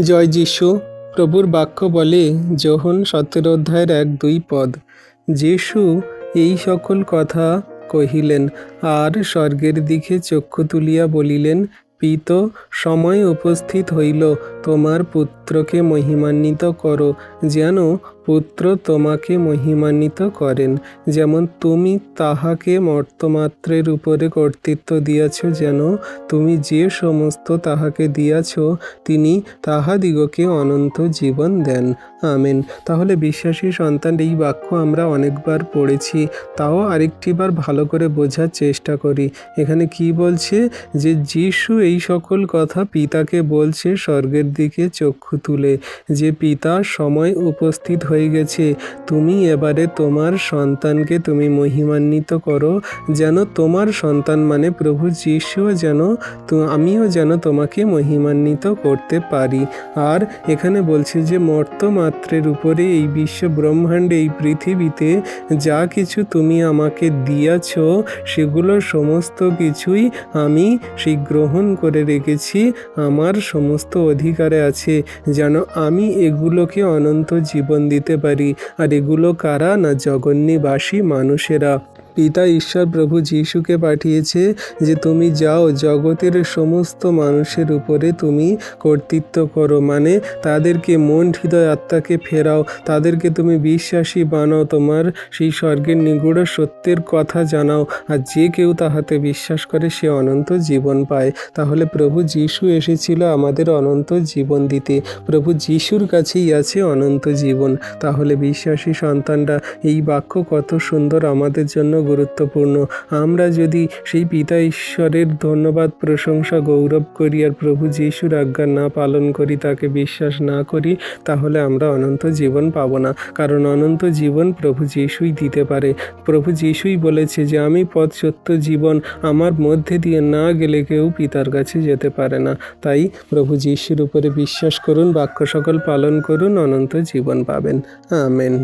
জয় যীশু। প্রভুর বাক্য বলে যোহন 17 অধ্যায়ের 1-2 পদ, যীশু এই সকল কথা কহিলেন আর স্বর্গের দিকে চক্ষু তুলিয়া বলিলেন, পিত, সময় উপস্থিত হইল, তোমার পুত্রকে মহিমান্বিত করো, যেন পুত্র তোমাকে মহিমান্বিত করেন। যেমন তুমি তাহাকে মর্তমাত্রের উপরে কর্তৃত্ব দিয়াছ, যেন তুমি যে সমস্ত তাহাকে দিয়াছ, তিনি তাহাদিগকে অনন্ত জীবন দেন। আমেন। তাহলে বিশ্বাসী সন্তান, এই বাক্য আমরা অনেকবার পড়েছি, তাও আরেকটিবার ভালো করে বোঝার চেষ্টা করি। এখানে কি বলছে? যে যীশু এই সকল কথা পিতাকে বলছে স্বর্গের দিকে চক্ষু তুলে, যে পিতা, সময় উপস্থিত হয়ে গেছে, তুমি এবারে তোমার সন্তানকে তুমি মহিমান্বিত করো, যেন তোমার সন্তান মানে প্রভু যীশুও যেন আমিও যেন তোমাকে মহিমান্বিত করতে পারি। আর এখানে বলছে যে মর্তমাত্রের উপরে, এই বিশ্ব ব্রহ্মাণ্ডে, এই পৃথিবীতে যা কিছু তুমি আমাকে দিয়াছ, সেগুলো সমস্ত কিছুই আমি সেই গ্রহণ করে রেখেছি, আমার সমস্ত অধিকারে আছে, যেন আমি এগুলোকে অনন্ত জীবন দিতে পারি। আর এগুলো কারা? না, জগন্নিবাসী মানুষেরা। পিতা ঈশ্বর প্রভু যীশুকে পাঠিয়েছে যে তুমি যাও, জগতের সমস্ত মানুষের উপরে তুমি কর্তৃত্ব করো, মানে তাদেরকে মন, হৃদয়, আত্মাকে ফেরাও, তাদেরকে তুমি বিশ্বাসী বানাও, তোমার সেই স্বর্গের নিগূঢ় সত্যের কথা জানাও, আর যে কেউ তাহাতে বিশ্বাস করে সে অনন্ত জীবন পায়। তাহলে প্রভু যীশু এসেছিল আমাদের অনন্ত জীবন দিতে। প্রভু যীশুর কাছেই আছে অনন্ত জীবন। তাহলে বিশ্বাসী সন্তানরা, এই বাক্য কত সুন্দর, আমাদের জন্য গুরুত্বপূর্ণ। আমরা যদি সেই পিতা ঈশ্বরের ধন্যবাদ, প্রশংসা, গৌরব করি আর প্রভু যীশুর আজ্ঞা না পালন করি, তাকে বিশ্বাস না করি, তাহলে আমরা অনন্ত জীবন পাব না। কারণ অনন্ত জীবন প্রভু যীশুই দিতে পারে। প্রভু যীশুই বলেছে যে আমি পথ, সত্য, জীবন, আমার মধ্যে দিয়ে না গেলে কেউ পিতার কাছে যেতে পারে না। তাই প্রভু যীশুর উপরে বিশ্বাস করুন, বাক্য সকল পালন করুন, অনন্ত জীবন পাবেন। আমেন।